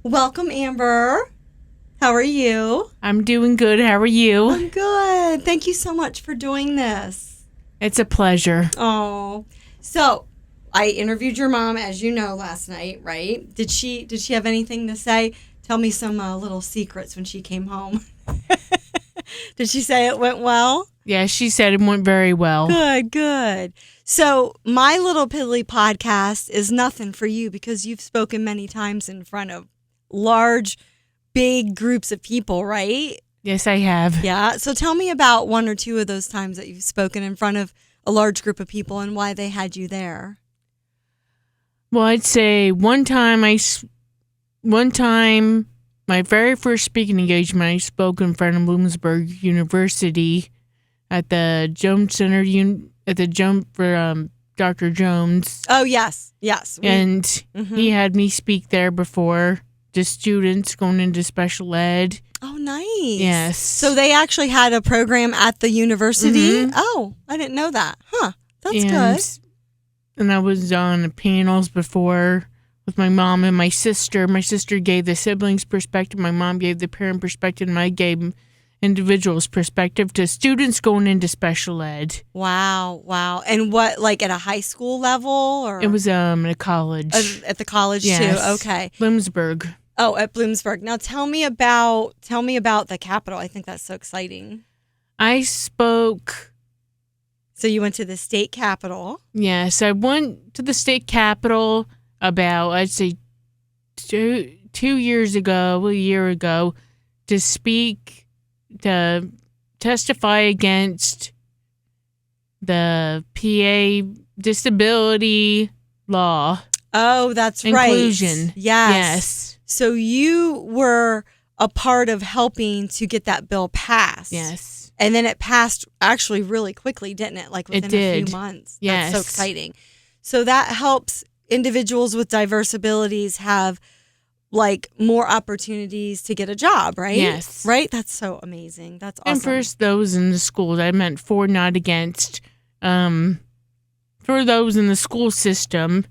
Welcome, Amber. How are you? I'm doing good. How are you? I'm good. Thank you so much for doing this. It's a pleasure. Oh, so I interviewed your mom, as you know, last night, right? Did she have anything to say? Tell me some little secrets when she came home. Did she say it went well? Yeah, she said it went very well. Good. So my little piddly podcast is nothing for you because you've spoken many times in front of large, big groups of people, right? Yes, I have. Yeah. So tell me about one or two of those times that you've spoken in front of a large group of people and why they had you there. Well, I'd say one time, my very first speaking engagement, I spoke in front of Bloomsburg University at the Jones Center, for Dr. Jones. Oh, yes. And he had me speak there before the students going into special ed. Oh, nice. Yes. So they actually had a program at the university? Oh, I didn't know that. Huh. That's good. And I was on panels before with my mom and my sister. My sister gave the siblings perspective. My mom gave the parent perspective. And I gave individuals perspective to students going into special ed. Wow. And what, like at a high school level? Or it was at a college. At the college yes. too? Okay. Bloomsburg. Oh, at Bloomsburg. Now tell me about the Capitol. I think that's so exciting. I spoke. So you went to the state Capitol? Yes, I went to the state Capitol about, I'd say, 2 years ago, a year ago, to testify against the PA disability law. Oh, that's inclusion. Right. Yes. So you were a part of helping to get that bill passed. Yes. And then it passed actually really quickly, didn't it? Like within a few months. Yes. That's so exciting. So that helps individuals with diversabilities have like more opportunities to get a job, right? Yes. Right? That's so amazing. That's awesome. And first, those in the schools, I meant for, not against, for those in the school system.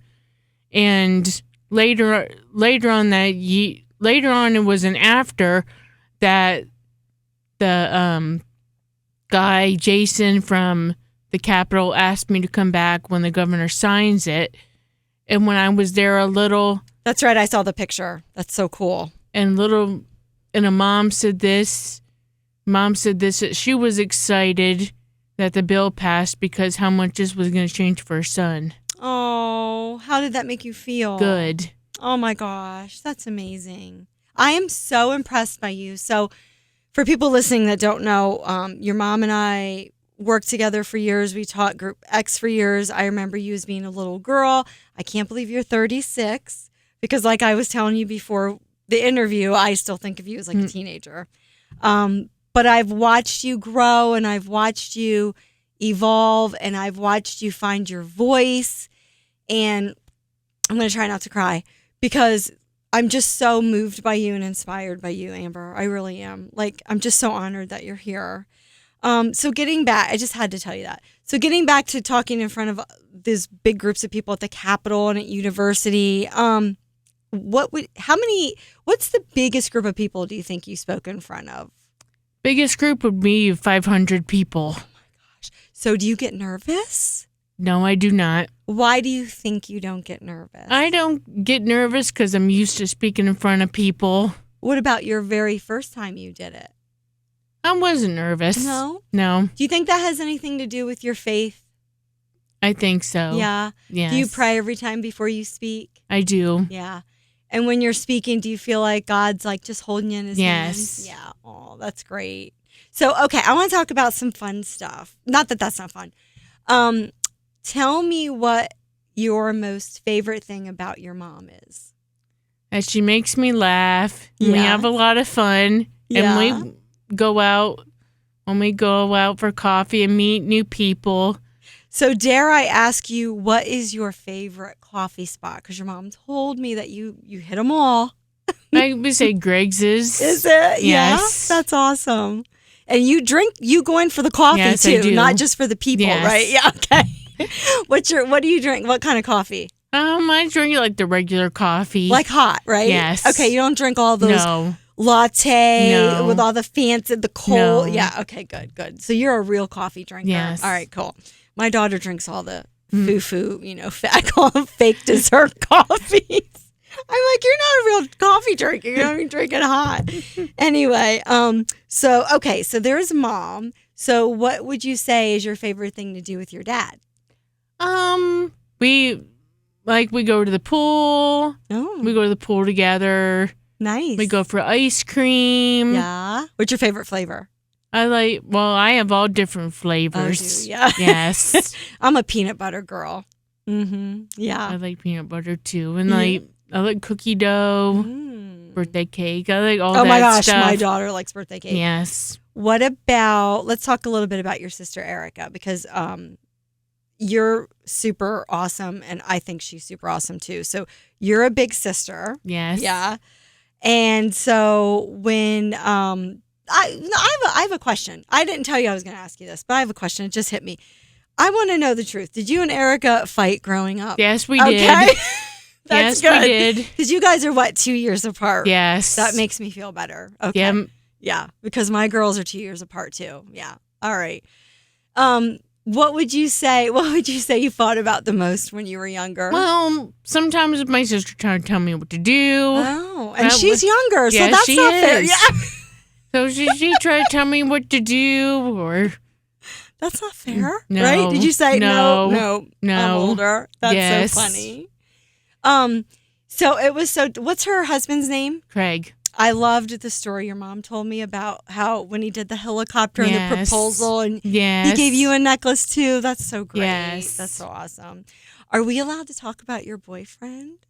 And later on, it was an after that the guy Jason from the Capitol asked me to come back when the governor signs it. And when I was there a little, that's right. I saw the picture. That's so cool. And a mom said this. That she was excited that the bill passed because how much this was going to change for her son. Oh, how did that make you feel? Good. Oh my gosh, that's amazing. I am so impressed by you. So for people listening that don't know, your mom and I worked together for years. We taught Group X for years. I remember you as being a little girl. I can't believe you're 36 because like I was telling you before the interview, I still think of you as like a teenager. But I've watched you grow and I've watched you evolve and I've watched you find your voice. And I'm going to try not to cry because I'm just so moved by you and inspired by you, Amber. I really am. Like, I'm just so honored that you're here. So getting back, I just had to tell you that. So getting back to talking in front of these big groups of people at the Capitol and at university, what's the biggest group of people do you think you spoke in front of? Biggest group would be 500 people. Oh my gosh. So do you get nervous? No, I do not. Why do you think you don't get nervous? I don't get nervous because I'm used to speaking in front of people. What about your very first time you did it? I wasn't nervous. No? No. Do you think that has anything to do with your faith? I think so. Yeah. Yes. Do you pray every time before you speak? I do. Yeah. And when you're speaking, do you feel like God's like just holding you in his hands? Yeah. Oh, that's great. So, okay, I want to talk about some fun stuff. Not that that's not fun. Tell me what your most favorite thing about your mom is. That she makes me laugh. Yeah. We have a lot of fun. Yeah. And we go out for coffee and meet new people. So dare I ask you, what is your favorite coffee spot? Because your mom told me that you hit them all. I would say Greg's is. Is it? Yes. Yeah, that's awesome. And you go in for the coffee too, I do. Not just for the people, yes. right? Yeah, okay. What do you drink? What kind of coffee? I drink like the regular coffee. Like hot, right? Yes. Okay, you don't drink all those latte with all the fancy, the cold. No. Yeah, okay, good. So you're a real coffee drinker. Yes. All right, cool. My daughter drinks all the foo-foo, I call them fake dessert coffees. I'm like, you're not a real coffee drinker. You're not even drinking hot. Anyway, so there's mom. So what would you say is your favorite thing to do with your dad? We go to the pool. Oh. We go to the pool together. Nice. We go for ice cream. Yeah. What's your favorite flavor? I have all different flavors. Oh, yeah. Yes. I'm a peanut butter girl. Mm-hmm. Yeah. I like peanut butter too. And I like cookie dough, birthday cake. I like all that stuff. Oh my gosh, my daughter likes birthday cake. Yes. What about, let's talk a little bit about your sister Erica, because you're super awesome and I think she's super awesome too. So you're a big sister. Yes. Yeah. And so when I have a question. I didn't tell you I was going to ask you this, but I have a question. It just hit me. I want to know the truth. Did you and Erica fight growing up? Yes, we did. That's yes, good. we did. Because you guys are 2 years apart? Yes. That makes me feel better. Okay. Yeah. Yeah, because my girls are 2 years apart too. Yeah. All right. What would you say you fought about the most when you were younger? Well, sometimes my sister tried to tell me what to do. Oh, and she's younger, so that's she not is. fair. Yeah. So she tried to tell me what to do, or that's not fair, no, right? Did you say no? No. I'm older. That's yes. so funny. So it was what's her husband's name? Craig. I loved the story your mom told me about how when he did the helicopter and the proposal and he gave you a necklace too. That's so great. Yes. That's so awesome. Are we allowed to talk about your boyfriend?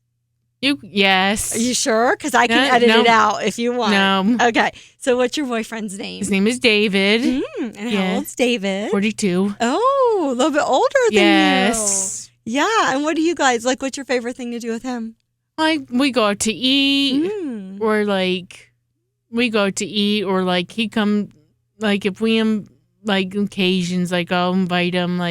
Yes. Are you sure? Because I can edit it out if you want. No. Okay. So what's your boyfriend's name? His name is David. And how old's David? 42. Oh, a little bit older than yes. you. Yeah. And what do you guys like? What's your favorite thing to do with him? Like we go out to eat, or we go out to eat, or he come if we occasions I'll invite him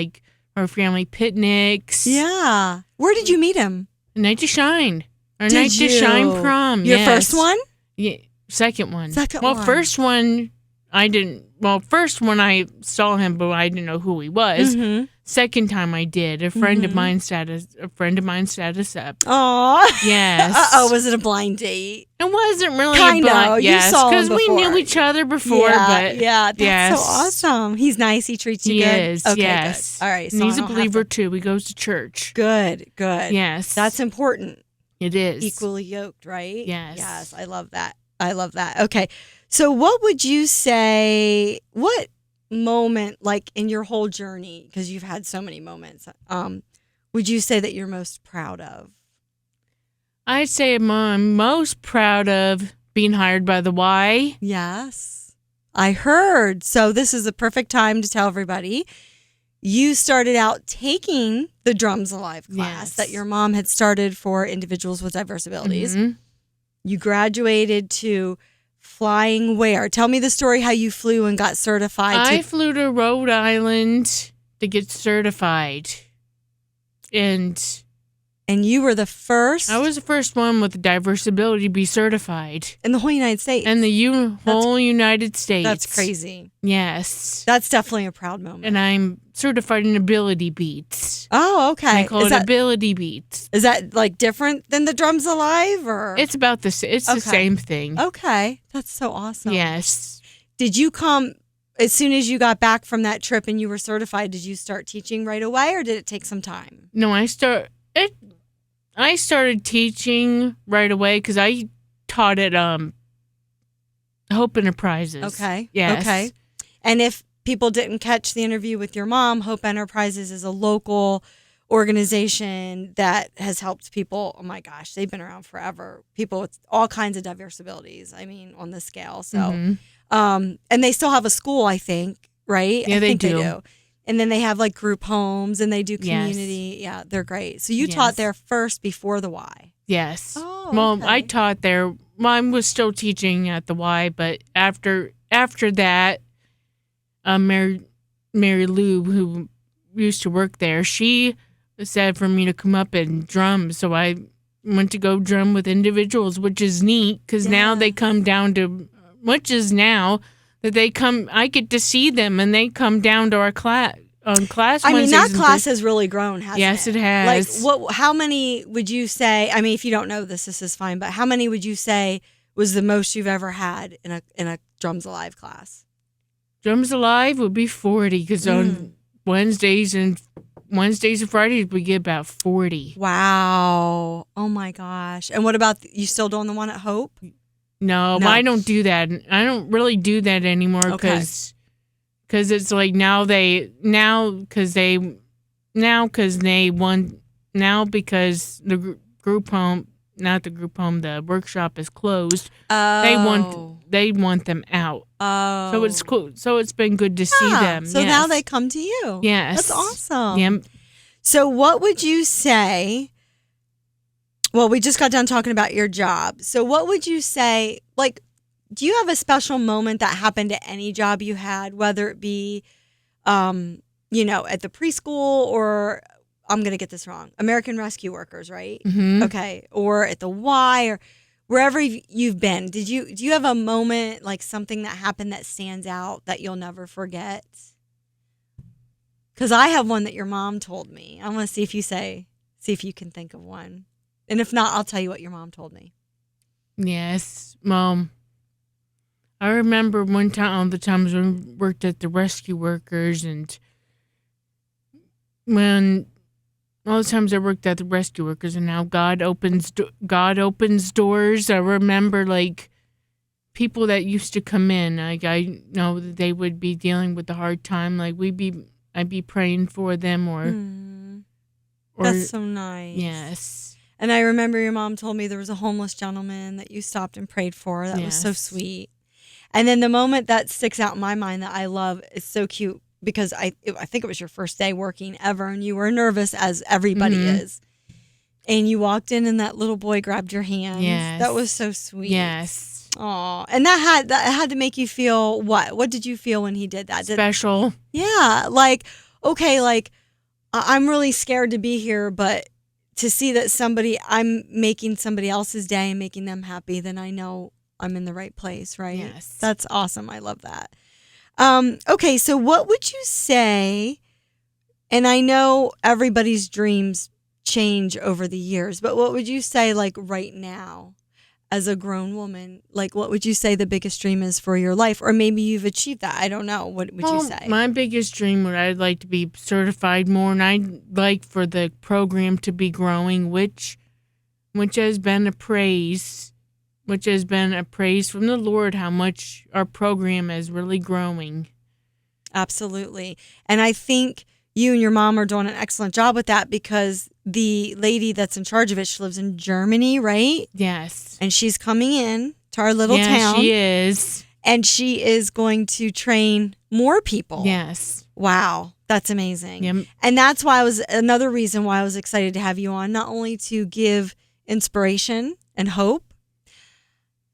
our family picnics. Yeah. Where did you meet him? Night to Shine. Our Night to Shine prom. Your first one? Yeah, second one. Well, first one I didn't. Well, first one I saw him, but I didn't know who he was. Mm-hmm. Second time I did. A friend of mine set us up. Aw. Yes. Was it a blind date? It wasn't really kind of. Yes, you saw him because we knew each other before. Yeah, but that's so awesome. He's nice. He treats you good. He is. Okay, yes. Good. All right. So and he's a believer too. He goes to church. Good. Yes. That's important. It is. Equally yoked, right? Yes. Yes. I love that. Okay. So what would you say? What moment, in your whole journey, because you've had so many moments, would you say that you're most proud of? I'd say I'm most proud of being hired by the Y. Yes, I heard. So this is the perfect time to tell everybody. You started out taking the Drums Alive class that your mom had started for individuals with diversabilities. Mm-hmm. You graduated to flying where? Tell me the story how you flew and got certified. I flew to Rhode Island to get certified. And you were the first? I was the first one with Diversability to be certified. In the whole United States? In the whole United States. That's crazy. Yes. That's definitely a proud moment. And I'm certified in Ability Beats. Oh, okay. I call it Ability Beats. Is that different than the Drums Alive? Or? It's about the same thing. Okay. That's so awesome. Yes. Did you come, as soon as you got back from that trip and you were certified, did you start teaching right away or did it take some time? No, I started teaching right away because I taught at Hope Enterprises. Okay. Yes. Okay. And if people didn't catch the interview with your mom, Hope Enterprises is a local organization that has helped people. Oh my gosh, they've been around forever. People with all kinds of diversabilities. I mean, on this scale. So, and they still have a school, I think, right? Yeah, I think they do. And then they have group homes and they do community. Yes. Yeah, they're great. So you taught there first before the Y. Yes. Oh, well, I taught there. Well, I was still teaching at the Y, but after that, Mary Lou, who used to work there, she said for me to come up and drum. So I went to go drum with individuals, which is neat because now they come down to, which is now that they come, I get to see them and they come down to our class. I mean, that class has really grown, hasn't it? Yes, it has. Like, how many would you say? I mean, if you don't know this is fine. But how many would you say was the most you've ever had in a Drums Alive class? Drums Alive would be 40 because on Wednesdays and Fridays we get about 40. Wow! Oh my gosh! And what about you? Still doing the one at Hope? No, I don't do that. I don't really do that anymore because. Because it's like because the workshop is closed. Oh. They want them out. Oh. So it's cool. So it's been good to see them. So now they come to you. Yes. That's awesome. Yep. So what would you say? Well, we just got done talking about your job. So what would you say, like, do you have a special moment that happened at any job you had, whether it be, at the preschool or, I'm going to get this wrong, American Rescue Workers, right? Mm-hmm. Okay. Or at the Y or wherever you've been. Do you have a moment, like something that happened that stands out that you'll never forget? Because I have one that your mom told me. I want to see if you can think of one. And if not, I'll tell you what your mom told me. Yes, Mom. I remember one time, all the times when we worked at the rescue workers, and when all the times I worked at the rescue workers, and now God opens doors. I remember like people that used to come in. Like I know that they would be dealing with a hard time. Like I'd be praying for them, or that's so nice. Yes. And I remember your mom told me there was a homeless gentleman that you stopped and prayed for. That was so sweet. And then the moment that sticks out in my mind that I love is so cute because I think it was your first day working ever and you were nervous as everybody is. And you walked in and that little boy grabbed your hand. Yes. That was so sweet. Yes. Aw. And that had to make you feel what? What did you feel when he did that? Special. Yeah. Like, okay, like I'm really scared to be here, but to see that I'm making somebody else's day and making them happy, then I know I'm in the right place, right? Yes. That's awesome. I love that. Okay, so what would you say, and I know everybody's dreams change over the years, but what would you say like right now as a grown woman, like what would you say the biggest dream is for your life? Or maybe you've achieved that. I don't know. What would you say? My biggest dream would I'd like to be certified more, and I'd like for the program to be growing, which has been a praise from the Lord, how much our program is really growing. Absolutely. And I think you and your mom are doing an excellent job with that because the lady that's in charge of it, she lives in Germany, right? Yes. And she's coming in to our little town. Yeah, she is. And she is going to train more people. Yes. Wow. That's amazing. Yep. And that's why another reason why I was excited to have you on, not only to give inspiration and hope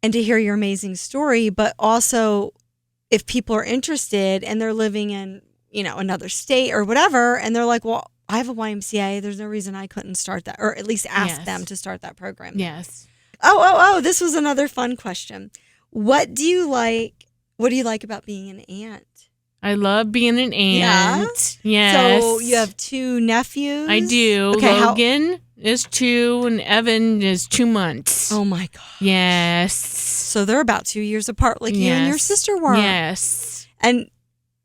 and to hear your amazing story, but also if people are interested and they're living in, another state or whatever, and they're like, well, I have a YMCA. There's no reason I couldn't start that, or at least ask them to start that program. Yes. Oh, this was another fun question. What do you like about being an aunt? I love being an aunt. Yeah? Yes. So you have 2 nephews? I do. Okay, Logan is 2 and Evan is 2 months. Oh my gosh. Yes. So they're about 2 years apart, like you and your sister were. Yes. And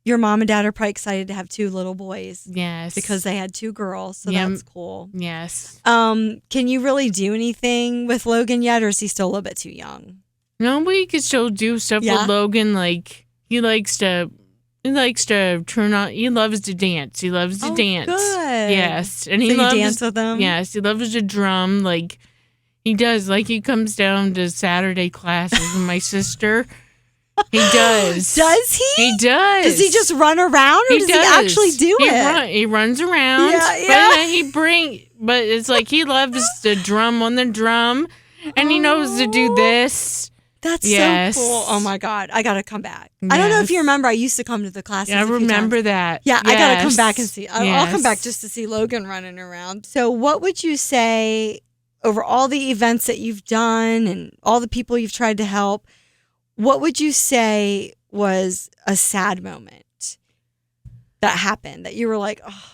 your mom and dad are probably excited to have 2 little boys. Yes. Because they had 2 girls, so that's cool. Yes. Can you really do anything with Logan yet, or is he still a little bit too young? No, we could still do stuff with Logan. Like he likes to turn on. He loves to dance. He loves to dance. Good. Yes, and you dance with him. Yes, he loves to drum. Like he does. Like he comes down to Saturday classes with my sister. He does. Does he? He does. Does he just run around, or does he actually do it? He runs around. Yeah. But it's like he loves to drum on the drum, and he knows to do this. That's Yes. so cool. Oh my God. I got to come back. I don't know if you remember, I used to come to the classes. I a few remember times. that. Yeah, I got to come back and Yes. see. I'll come back Yes. just to see Logan running around. So, what would you say over all the events that you've done and all the people you've tried to help? What would you say was a sad moment that happened that you were like, oh,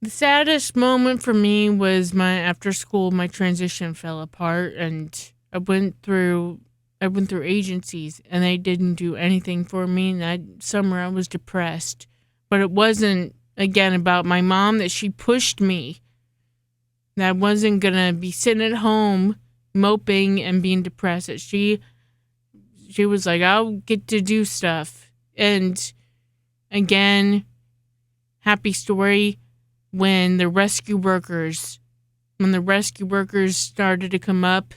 The saddest moment for me was after school, my transition fell apart, and I went through agencies, and they didn't do anything for me. And that summer, I was depressed, but it wasn't again about my mom that she pushed me. That I wasn't gonna be sitting at home moping and being depressed. That she was like, I'll get to do stuff. And again, happy story. When the rescue workers started to come up,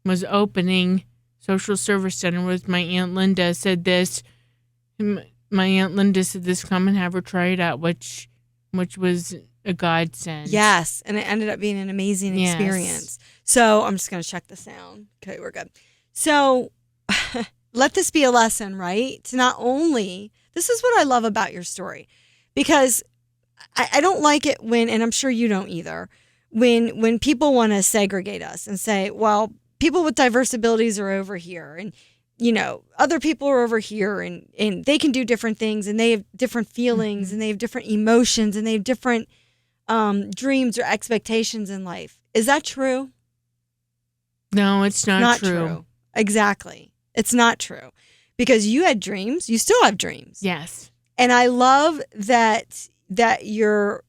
was opening social service center with my Aunt Linda said this. My Aunt Linda said this, come and have her try it out, which was a godsend. yes. And it ended up being an amazing Yes. experience. So, I'm just going to check the sound. Okay, we're good. So, let this be a lesson, right? To not only, this is what I love about your story, because I don't like it when, and I'm sure you don't either, when people want to segregate us and say, well, people with diversabilities are over here and, other people are over here and they can do different things and they have different feelings and they have different emotions and they have different dreams or expectations in life. Is that true? No, it's not true. Exactly. It's not true because you had dreams. You still have dreams. Yes. And I love that you're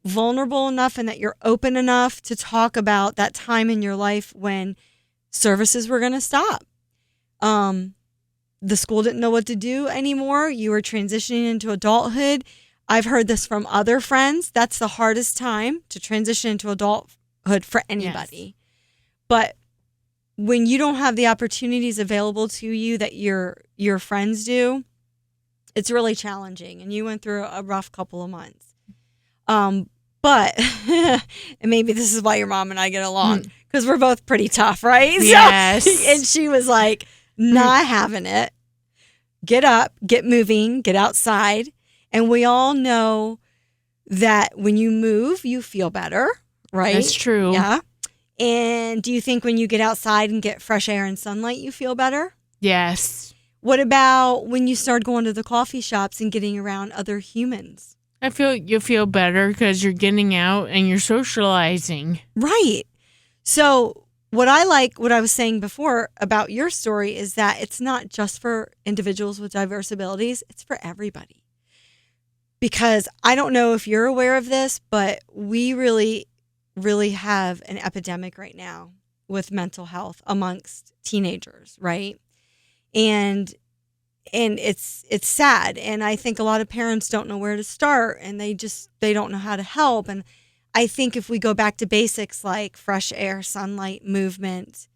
vulnerable enough and that you're open enough to talk about that time in your life when services were going to stop. The school didn't know what to do anymore. You were transitioning into adulthood. I've heard this from other friends. That's the hardest time to transition into adulthood for anybody. Yes. But when you don't have the opportunities available to you that your friends do, it's really challenging, and you went through a rough couple of months. But and maybe this is why your mom and I get along, because we're both pretty tough, right? Yes. So, and she was like, not having it. Get up, get moving, get outside. And we all know that when you move, you feel better, right? That's true. Yeah. And do you think when you get outside and get fresh air and sunlight, you feel better? Yes. What about when you start going to the coffee shops and getting around other humans? I feel you feel better because you're getting out and you're socializing. Right. So what I was saying before about your story is that it's not just for individuals with diversabilities, it's for everybody. Because I don't know if you're aware of this, but we really, really have an epidemic right now with mental health amongst teenagers, right? And it's sad, and I think a lot of parents don't know where to start, and they don't know how to help. And I think if we go back to basics like fresh air, sunlight, movement,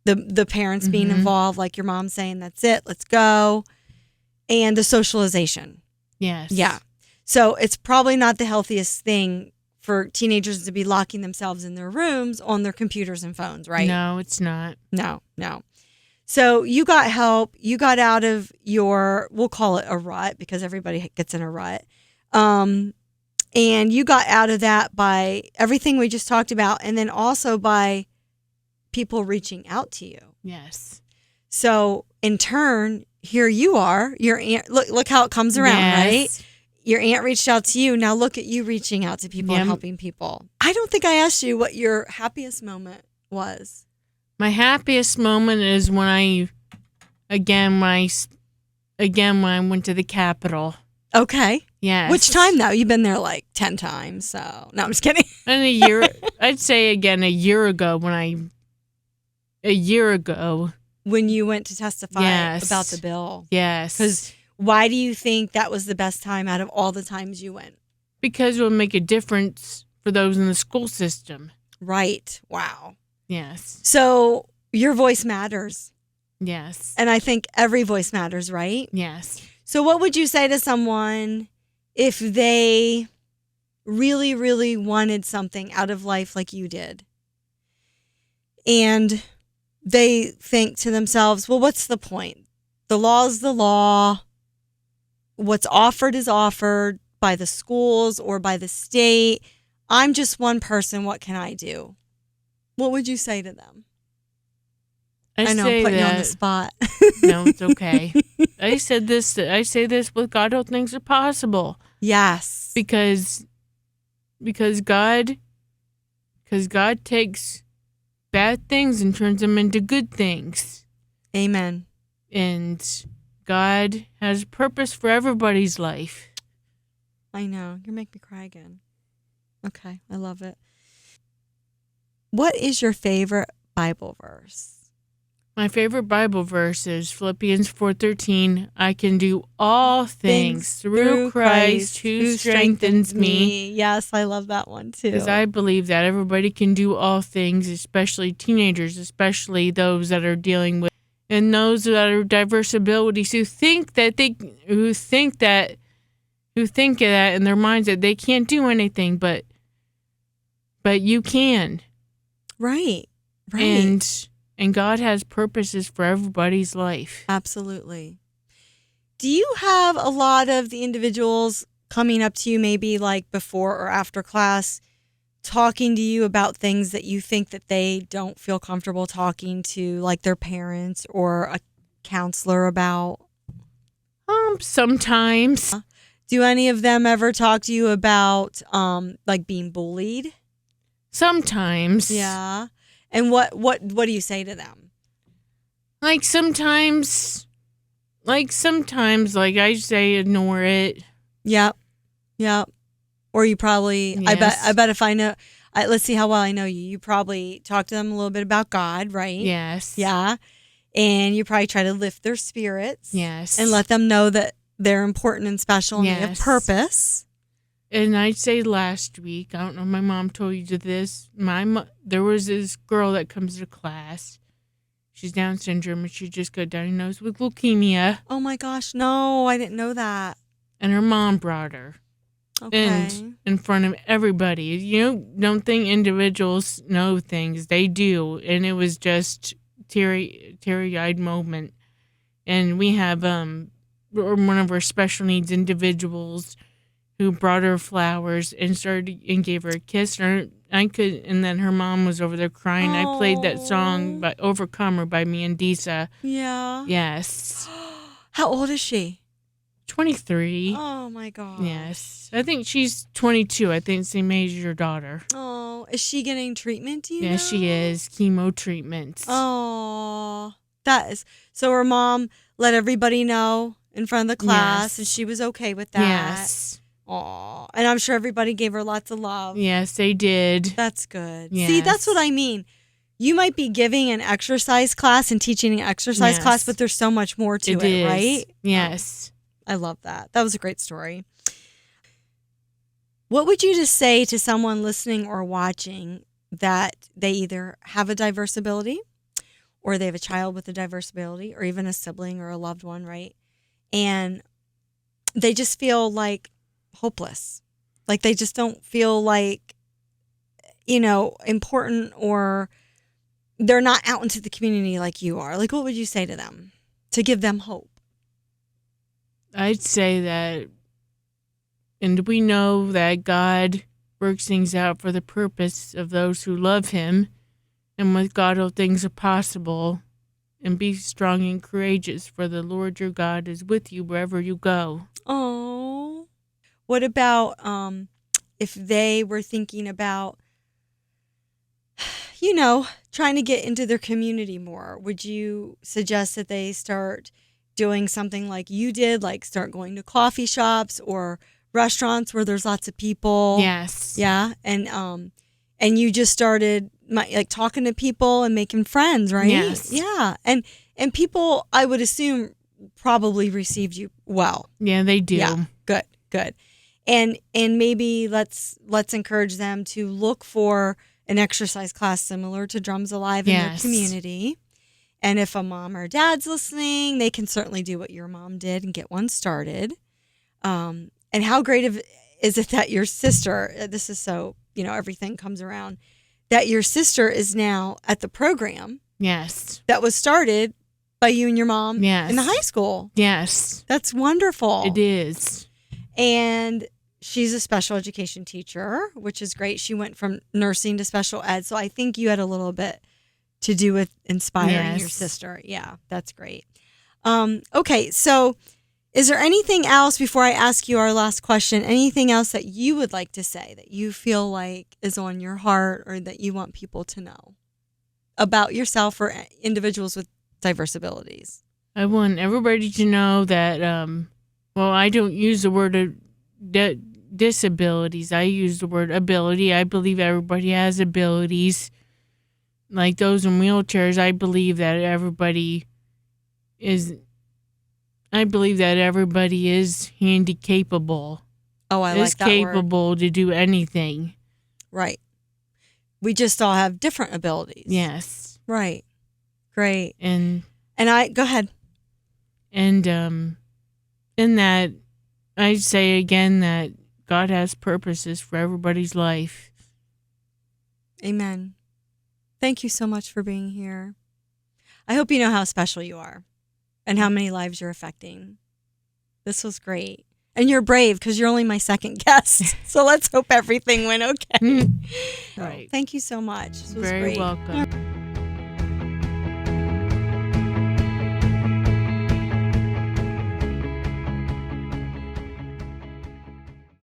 the parents being involved, like your mom saying, that's it, let's go, and the socialization. Yes. Yeah. So it's probably not the healthiest thing for teenagers to be locking themselves in their rooms on their computers and phones, right? No, it's not. No. So you got help. You got out of we'll call it a rut because everybody gets in a rut. And you got out of that by everything we just talked about, and then also by people reaching out to you. Yes. So in turn, here you are. Your aunt, look how it comes around, right? Your aunt reached out to you. Now look at you reaching out to people and helping people. I don't think I asked you what your happiest moment was. My happiest moment is when I went to the Capitol. Okay. Yes. Which time though? You've been there like 10 times. So no, I'm just kidding. And a year, I'd say again a year ago. When you went to testify Yes. about the bill. Yes. Because why do you think that was the best time out of all the times you went? Because it will make a difference for those in the school system. Right. Wow. Yes. So your voice matters. Yes. And I think every voice matters, right? Yes. So what would you say to someone if they really, really wanted something out of life like you did? And they think to themselves, well, what's the point? The law is the law. What's offered is offered by the schools or by the state. I'm just one person. What can I do? What would you say to them? I know I'm putting you on the spot. No, it's okay. I say this with God, all things are possible. Yes. Because God takes bad things and turns them into good things. Amen. And God has a purpose for everybody's life. I know. You're making me cry again. Okay. I love it. What is your favorite Bible verse? My favorite Bible verse is Philippians 4:13. I can do all things through Christ who strengthens me. Yes, I love that one too. Because I believe that everybody can do all things, especially teenagers, especially those that are dealing with, and those that are diversabilities who think that in their minds that they can't do anything, but you can. Right. And God has purposes for everybody's life. Absolutely. Do you have a lot of the individuals coming up to you, maybe like before or after class, talking to you about things that you think that they don't feel comfortable talking to, like their parents or a counselor about? Sometimes. Do any of them ever talk to you about like being bullied? Sometimes. Yeah. And what do you say to them? Like sometimes I say ignore it. Yep. Or you probably, yes. I bet if I know, let's see how well I know you. You probably talk to them a little bit about God, right? Yes. Yeah. And you probably try to lift their spirits. Yes. And let them know that they're important and special and yes. they have purpose. And I'd say last week, I don't know if my mom told you this, there was this girl that comes to class. She's Down syndrome and she just got diagnosed with leukemia. Oh my gosh, no, I didn't know that. And her mom brought her. Okay. And in front of everybody. You don't think individuals know things. They do. And it was just teary-eyed moment. And we have one of our special needs individuals who brought her flowers and gave her a kiss. And then her mom was over there crying. Oh. I played that song by Overcomer by me and Disa. Yeah. Yes. How old is she? 23. Oh my gosh. Yes. I think she's 22. I think same age as your daughter. Oh, is she getting treatment? Do you know? Yes, she is. Chemo treatments. Oh, that is. So her mom let everybody know in front of the class, yes. and she was okay with that. Yes. Oh, and I'm sure everybody gave her lots of love. Yes, they did. That's good. Yes. See, that's what I mean. You might be giving an exercise class and teaching an exercise yes. class, but there's so much more to it, right? Yes. I love that. That was a great story. What would you just say to someone listening or watching that they either have a diversability or they have a child with a diversability or even a sibling or a loved one, right? And they just feel like hopeless. Like they just don't feel like, important, or they're not out into the community like you are. Like, what would you say to them to give them hope? I'd say that, and we know that God works things out for the purpose of those who love him, and with God all things are possible, and be strong and courageous, for the Lord your God is with you wherever you go. Oh, what about if they were thinking about, trying to get into their community more? Would you suggest that they start doing something like you did, like start going to coffee shops or restaurants where there's lots of people? Yes. Yeah. And you just started talking to people and making friends, right? Yes. Yeah. And people, I would assume, probably received you well. Yeah, they do. Yeah. Good. And maybe let's encourage them to look for an exercise class similar to Drums Alive in their community. And if a mom or dad's listening, they can certainly do what your mom did and get one started. And how great is it that your sister, this is so, everything comes around, that your sister is now at the program Yes. that was started by you and your mom Yes. in the high school. Yes. That's wonderful. It is. And she's a special education teacher, which is great. She went from nursing to special ed. So I think you had a little bit to do with inspiring your sister. Yeah, that's great. Okay, so is there anything else before I ask you our last question? Anything else that you would like to say that you feel like is on your heart or that you want people to know about yourself or individuals with diversabilities? I want everybody to know that, I don't use the word disabilities. I use the word ability. I believe everybody has abilities. Like those in wheelchairs, I believe that everybody is handy-capable. Oh, I like that word. Is capable to do anything. Right. We just all have different abilities. Yes. Right. Great. And go ahead. And in that, I say again that God has purposes for everybody's life. Amen. Thank you so much for being here. I hope you know how special you are and how many lives you're affecting. This was great. And you're brave because you're only my second guest. So let's hope everything went okay. Right. Thank you so much. This was Very great. welcome.